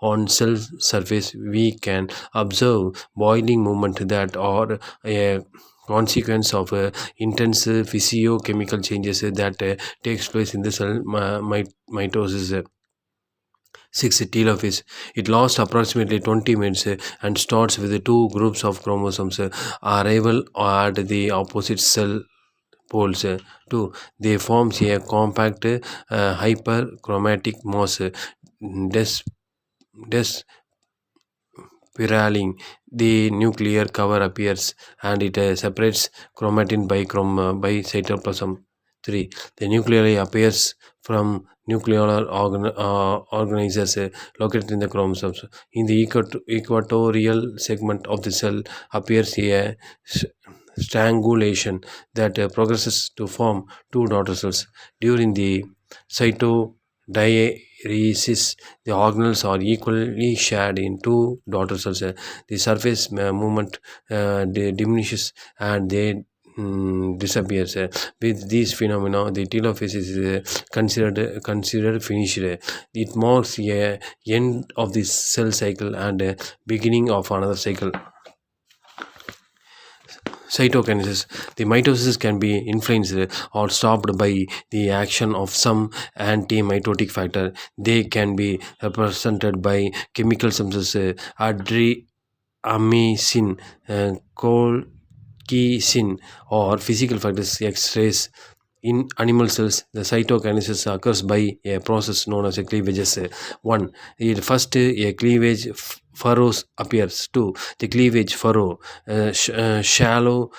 on cell surface, we can observe boiling movement that are a consequence of intense physiochemical changes that takes place in the cell mitosis. 6. Telophase. It lasts approximately 20 minutes and starts with the two groups of chromosomes arrival at the opposite cell poles. 2. They forms a compact hyperchromatic mass. Des, Spiraling, the nuclear cover appears and it separates chromatin by cytoplasm. 3. The nuclei appears from nuclear organizers located in the chromosomes. In the equatorial segment of the cell appears a strangulation that progresses to form two daughter cells. During the cytodiaresis, the organelles are equally shared in two daughter cells. The surface movement diminishes and they disappears. With these phenomena, the telophase is considered finished. It marks a end of the cell cycle and beginning of another cycle. Cytokinesis. The mitosis can be influenced or stopped by the action of some anti-mitotic factor. They can be represented by chemical substances, adriamycin, colchicine, or physical factors, X-rays. In animal cells, the cytokinesis occurs by a process known as a cleavages. 1. First, a cleavage furrows appears. 2. The cleavage furrow shallow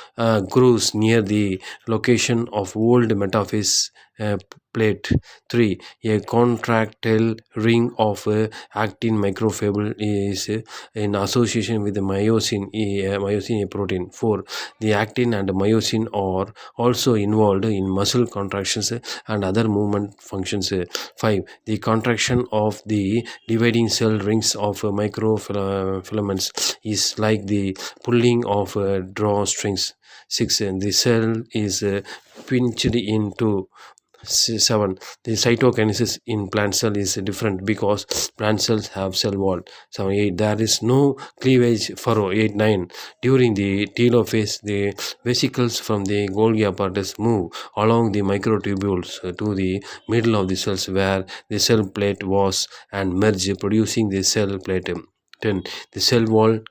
grooves near the location of old metaphase plate. 3. A contractile ring of actin microfibule is in association with the myosin A protein. 4. The actin and myosin are also involved in muscle contractions and other movement functions. 5. The contraction of the dividing cell rings of microfilaments is like the pulling of drawstrings. 6. The cell is pinched into. 7. The cytokinesis in plant cell is different because plant cells have cell wall. 7. 8. There is no cleavage furrow. 8. 9. During the telophase, the vesicles from the Golgi apparatus move along the microtubules to the middle of the cells where the cell plate was and merge, producing the cell plate. 10. The cell wall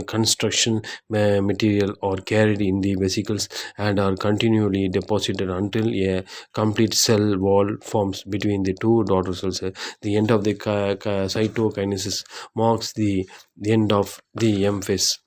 construction material are carried in the vesicles and are continually deposited until a complete cell wall forms between the two daughter cells. The end of the cytokinesis marks the end of the M phase.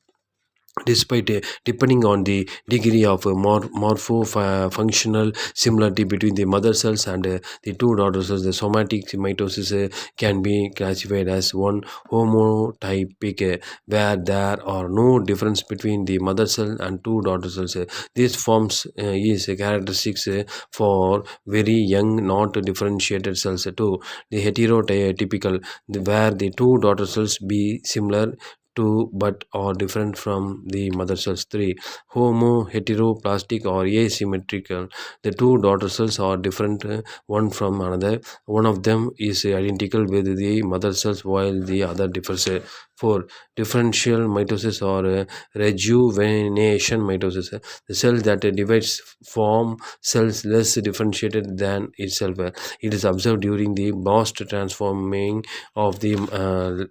Despite depending on the degree of morpho-functional similarity between the mother cells and the two daughter cells, the somatic mitosis can be classified as one homotypic, where there are no difference between the mother cell and two daughter cells. This forms is characteristics for very young, not differentiated cells too. The heterotypical, where the two daughter cells be similar to but are different from the mother cells. 3. Homo heteroplastic or asymmetrical. The two daughter cells are different one from another. One of them is identical with the mother cells while the other differs. 4. Differential mitosis or rejuvenation mitosis. The cell that divides form cells less differentiated than itself. It is observed during the burst transforming of the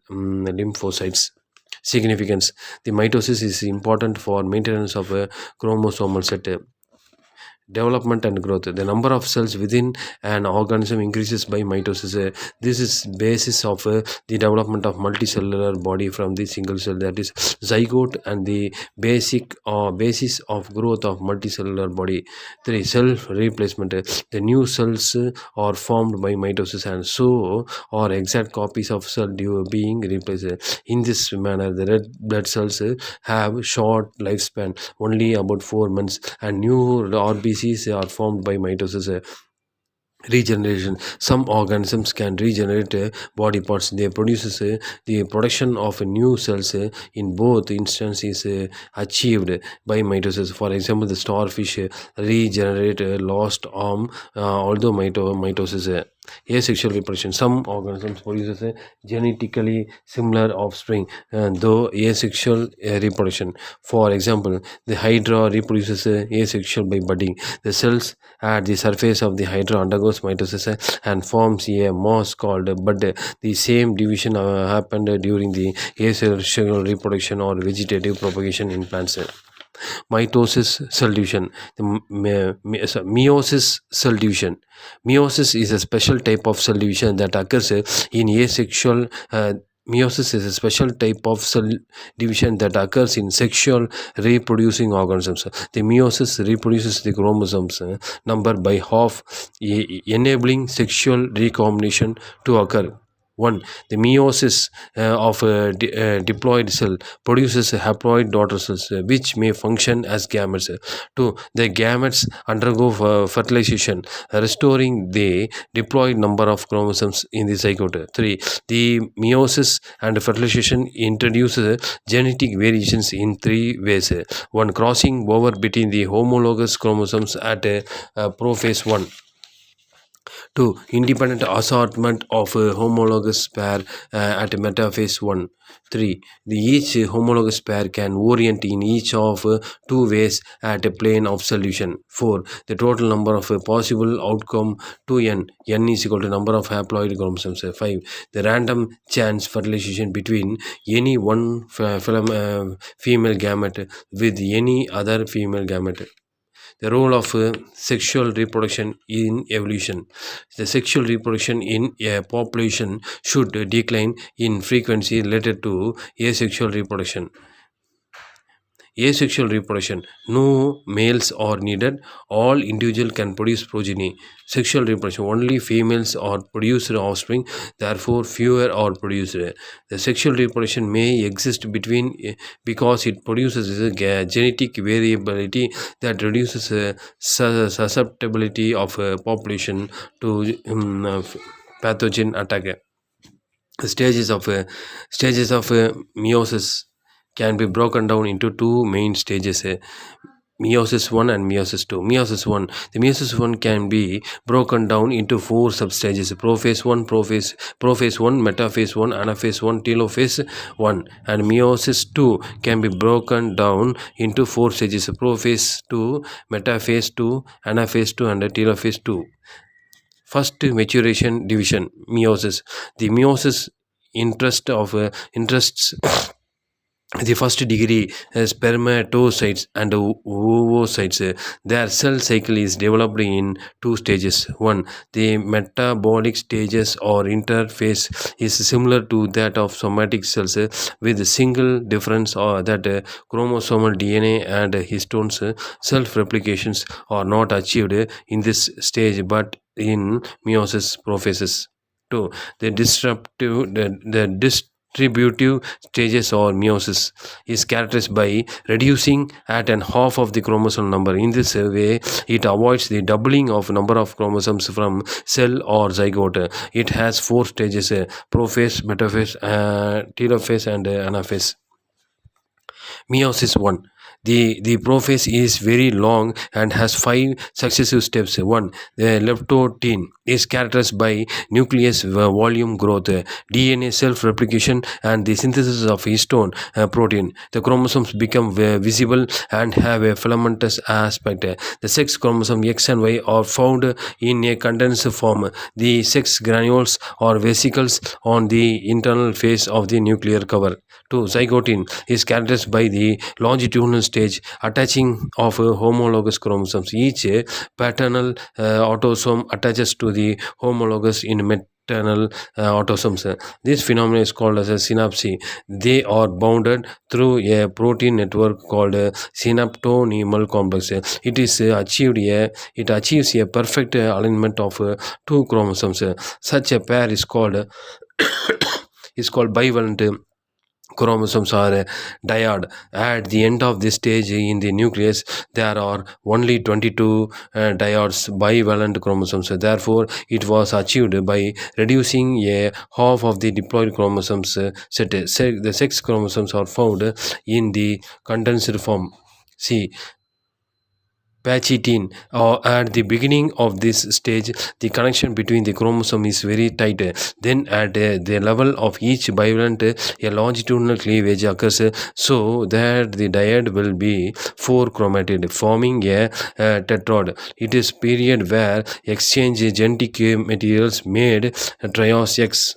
lymphocytes. Significance. The mitosis is important for maintenance of a chromosomal set. development and growth. The number of cells within an organism increases by mitosis. This is basis of the development of multicellular body from the single cell, that is zygote, and the basis of growth of multicellular body. 3. Cell replacement. The new cells are formed by mitosis, and so are exact copies of cell being replaced. In this manner, the red blood cells have short lifespan, only about 4 months, and new RBCs are formed by mitosis. Regeneration. Some organisms can regenerate body parts. They produces the production of new cells in both instances is achieved by mitosis. For example, the starfish regenerate lost arm, although mitosis. Asexual reproduction. Some organisms produces a genetically similar offspring, though asexual reproduction. For example, the hydra reproduces asexual by budding. The cells at the surface of the hydra undergoes mitosis and forms a mass called a bud. The same division happened during the asexual reproduction or vegetative propagation in plants. Mitosis cell division. Meiosis cell division. Meiosis is a special type of cell division that occurs in asexual. Meiosis is a special type of cell division that occurs in sexual reproducing organisms. The meiosis reproduces the chromosomes number by half, enabling sexual recombination to occur. 1. The meiosis of a diploid cell produces haploid daughter cells which may function as gametes. 2. The gametes undergo fertilization, restoring the diploid number of chromosomes in the zygote. 3. The meiosis and fertilization introduces genetic variations in 3 ways. 1. Crossing over between the homologous chromosomes at prophase 1. 2. Independent assortment of homologous pair at metaphase 1. 3. Each homologous pair can orient in each of 2 ways at a plane of solution. 4. The total number of possible outcome to n. N is equal to number of haploid chromosomes. 5. The random chance fertilization between any one female gamete with any other female gamete. The role of sexual reproduction in evolution. The sexual reproduction in a population should decline in frequency related to asexual reproduction. Asexual reproduction. No males are needed. All individuals can produce progeny. Sexual reproduction. Only females are produced offspring. Therefore, fewer are produced. The sexual reproduction may exist because it produces a genetic variability that reduces susceptibility of a population to pathogen attack. Stages of meiosis can be broken down into 2 main stages, meiosis 1 and meiosis 2. Meiosis 1. The meiosis 1 can be broken down into 4 substages: prophase 1, prophase 1, metaphase 1, anaphase 1, telophase 1. And meiosis 2 can be broken down into 4 stages: prophase 2, metaphase 2, anaphase 2, and telophase 2. First, maturation division, meiosis. The meiosis interests the first degree spermatocytes and oocytes. Their cell cycle is developed in 2 stages. 1. The metabolic stages or interphase is similar to that of somatic cells, with a single difference that chromosomal DNA and histones self-replications are not achieved in this stage but in meiosis prophases. 2. The distributive stages or meiosis is characterized by reducing at an half of the chromosome number. In this way, it avoids the doubling of number of chromosomes from cell or zygote. It has 4 stages: prophase, metaphase, telophase, and anaphase. Meiosis 1. The prophase is very long and has 5 successive steps. 1. The leptotene is characterized by nucleus volume growth, DNA self-replication, and the synthesis of histone protein. The chromosomes become visible and have a filamentous aspect. The sex chromosome X and Y are found in a condensed form. The sex granules or vesicles on the internal face of the nuclear cover. 2. Zygote is characterized by the longitudinal stage, attaching of homologous chromosomes. Each paternal autosome attaches to the homologous in maternal autosomes. This phenomenon is called as a synapse. They are bounded through a protein network called synaptonemal complex. It achieves a perfect alignment of two chromosomes. Such a pair is called is called bivalent chromosomes are diode. At the end of this stage in the nucleus, there are only 22 diodes bivalent chromosomes. Therefore, it was achieved by reducing a half of the diploid chromosomes set. The sex chromosomes are found in the condensed form. See, Pachitin, at the beginning of this stage, the connection between the chromosome is very tight. Then, at the level of each bivalent, a longitudinal cleavage occurs so that the dyad will be four chromatid, forming a tetrad. It is period where exchange genetic materials made trios X.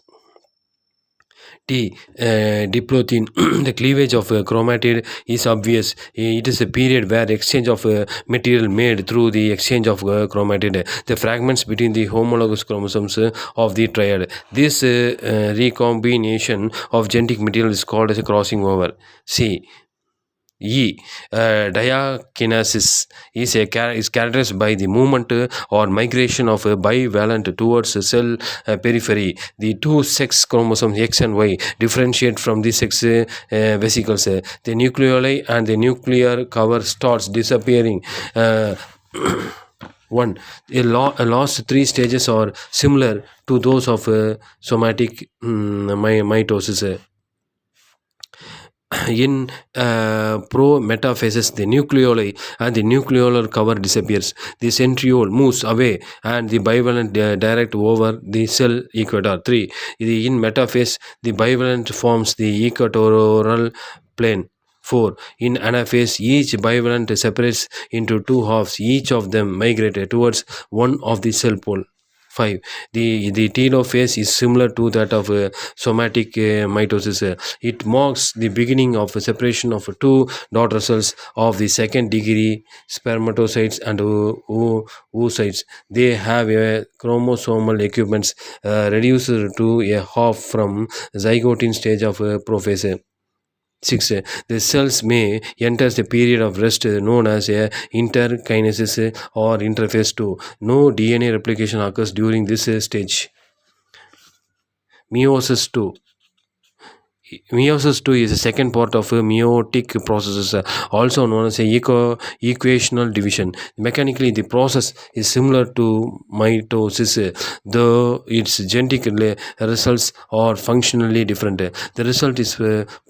Diplotin, the cleavage of chromatid is obvious. It is a period where exchange of material made through the exchange of chromatid, the fragments between the homologous chromosomes of the triad. This recombination of genetic material is called as a crossing over. See, diakinesis is characterized by the movement or migration of a bivalent towards a cell periphery. The two sex chromosomes X and Y differentiate from the sex vesicles. The nucleoli and the nuclear cover starts disappearing. One, a last three stages are similar to those of somatic mitosis. In pro-metaphases, the nucleoli and the nucleolar cover disappears. The centriole moves away and the bivalent direct over the cell equator. 3. In metaphase, the bivalent forms the equatorial plane. 4. In anaphase, each bivalent separates into two halves. Each of them migrate towards one of the cell pole. 5. The telophase is similar to that of somatic mitosis. It marks the beginning of a separation of two daughter cells of the second degree spermatocytes and oocytes. They have a chromosomal equivalence reduced to a half from zygote stage of prophase. 6. The cells may enter the period of rest known as interkinesis or interphase 2. No DNA replication occurs during this stage. Meiosis 2. Meiosis 2 is the second part of meiotic processes, also known as equational division. Mechanically, the process is similar to mitosis, though its genetic results are functionally different. The result is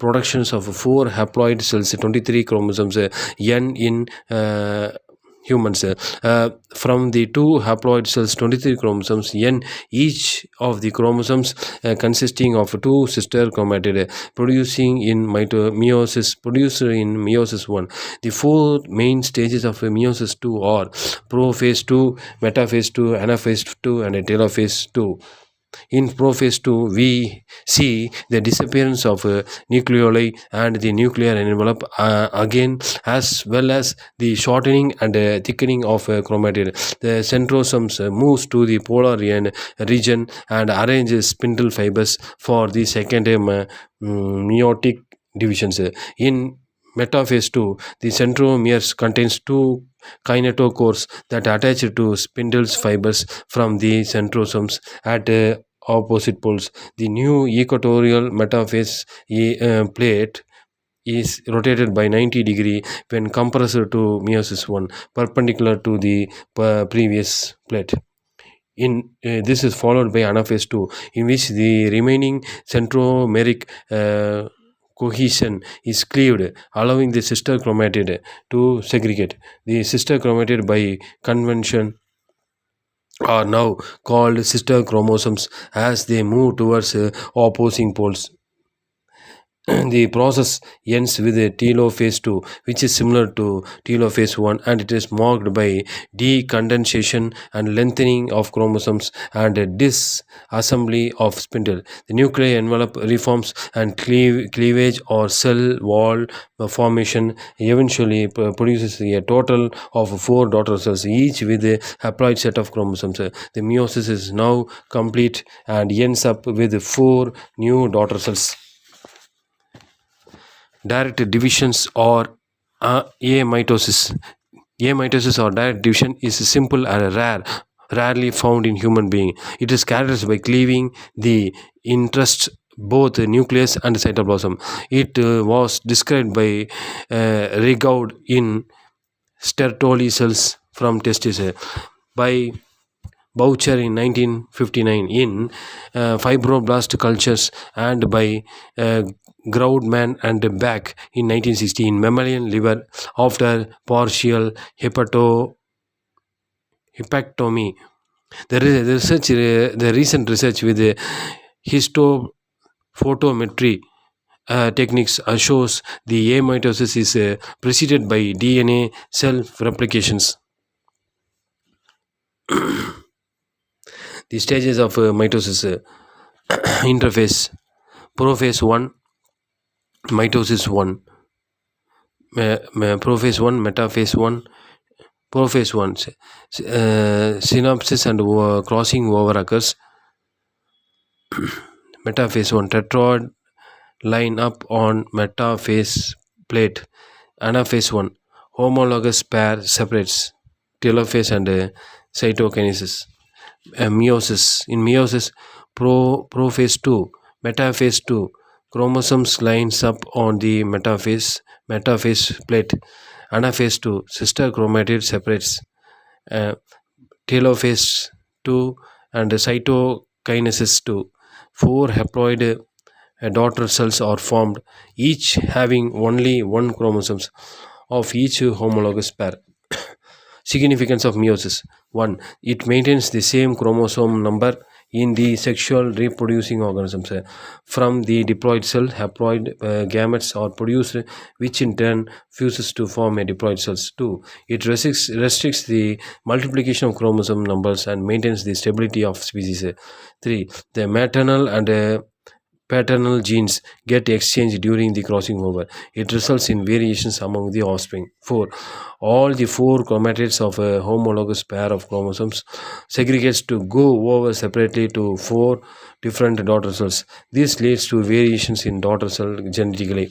productions of 4 haploid cells, 23 chromosomes, N in humans. From the 2 haploid cells, 23 chromosomes, N, each of the chromosomes consisting of 2 sister chromatid producing in meiosis 1. The 4 main stages of meiosis 2 are prophase 2, metaphase 2, anaphase 2, and telophase 2. In prophase 2, we see the disappearance of nucleoli and the nuclear envelope again, as well as the shortening and thickening of chromatid. The centrosomes moves to the polar region and arranges spindle fibers for the second meiotic divisions. In metaphase 2, the centromeres contains 2 kinetochores that attach to spindles fibers from the centrosomes at opposite poles. The new equatorial metaphase plate is rotated by 90 degree when compressed to meiosis 1, perpendicular to the previous plate. This is followed by anaphase 2, in which the remaining centromeric cohesion is cleaved, allowing the sister chromatid to segregate. The sister chromatid, by convention, are now called sister chromosomes as they move towards opposing poles. The process ends with a telophase 2, which is similar to telophase 1, and it is marked by decondensation and lengthening of chromosomes and a disassembly of spindle. The nuclear envelope reforms and cleavage or cell wall formation eventually produces a total of four daughter cells, each with a haploid set of chromosomes. The meiosis is now complete and ends up with four new daughter cells. Direct divisions or amitosis. Amitosis or direct division is simple and rarely found in human being. It is characterized by cleaving the interest both the nucleus and cytoplasm. It was described by Rigaud in Stertoli cells from testes, by Boucher in 1959 in fibroblast cultures, and by Groudman and Back in 1960 in mammalian liver after partial hepectomy. The recent research with histophotometry techniques shows the amitosis is preceded by DNA self-replications. The stages of mitosis interface: prophase 1, mitosis 1, prophase 1, metaphase 1. Prophase 1, synapses and crossing over occurs. Metaphase 1, tetrad line up on metaphase plate. Anaphase 1, homologous pair separates. Telophase and cytokinesis. Meiosis. In meiosis, prophase 2, metaphase 2, chromosomes lines up on the metaphase plate. Anaphase 2, sister chromatid separates. Telophase 2 and cytokinesis 2, four haploid daughter cells are formed, each having only one chromosome of each homologous pair. Significance of meiosis: 1. It maintains the same chromosome number in the sexual reproducing organisms. From the diploid cell, haploid gametes are produced, which in turn fuses to form a diploid cells. 2. It restricts the multiplication of chromosome numbers and maintains the stability of species. 3. The maternal and paternal genes get exchanged during the crossing over. It results in variations among the offspring. 4. All the four chromatids of a homologous pair of chromosomes segregates to go over separately to four different daughter cells. This leads to variations in daughter cell genetically.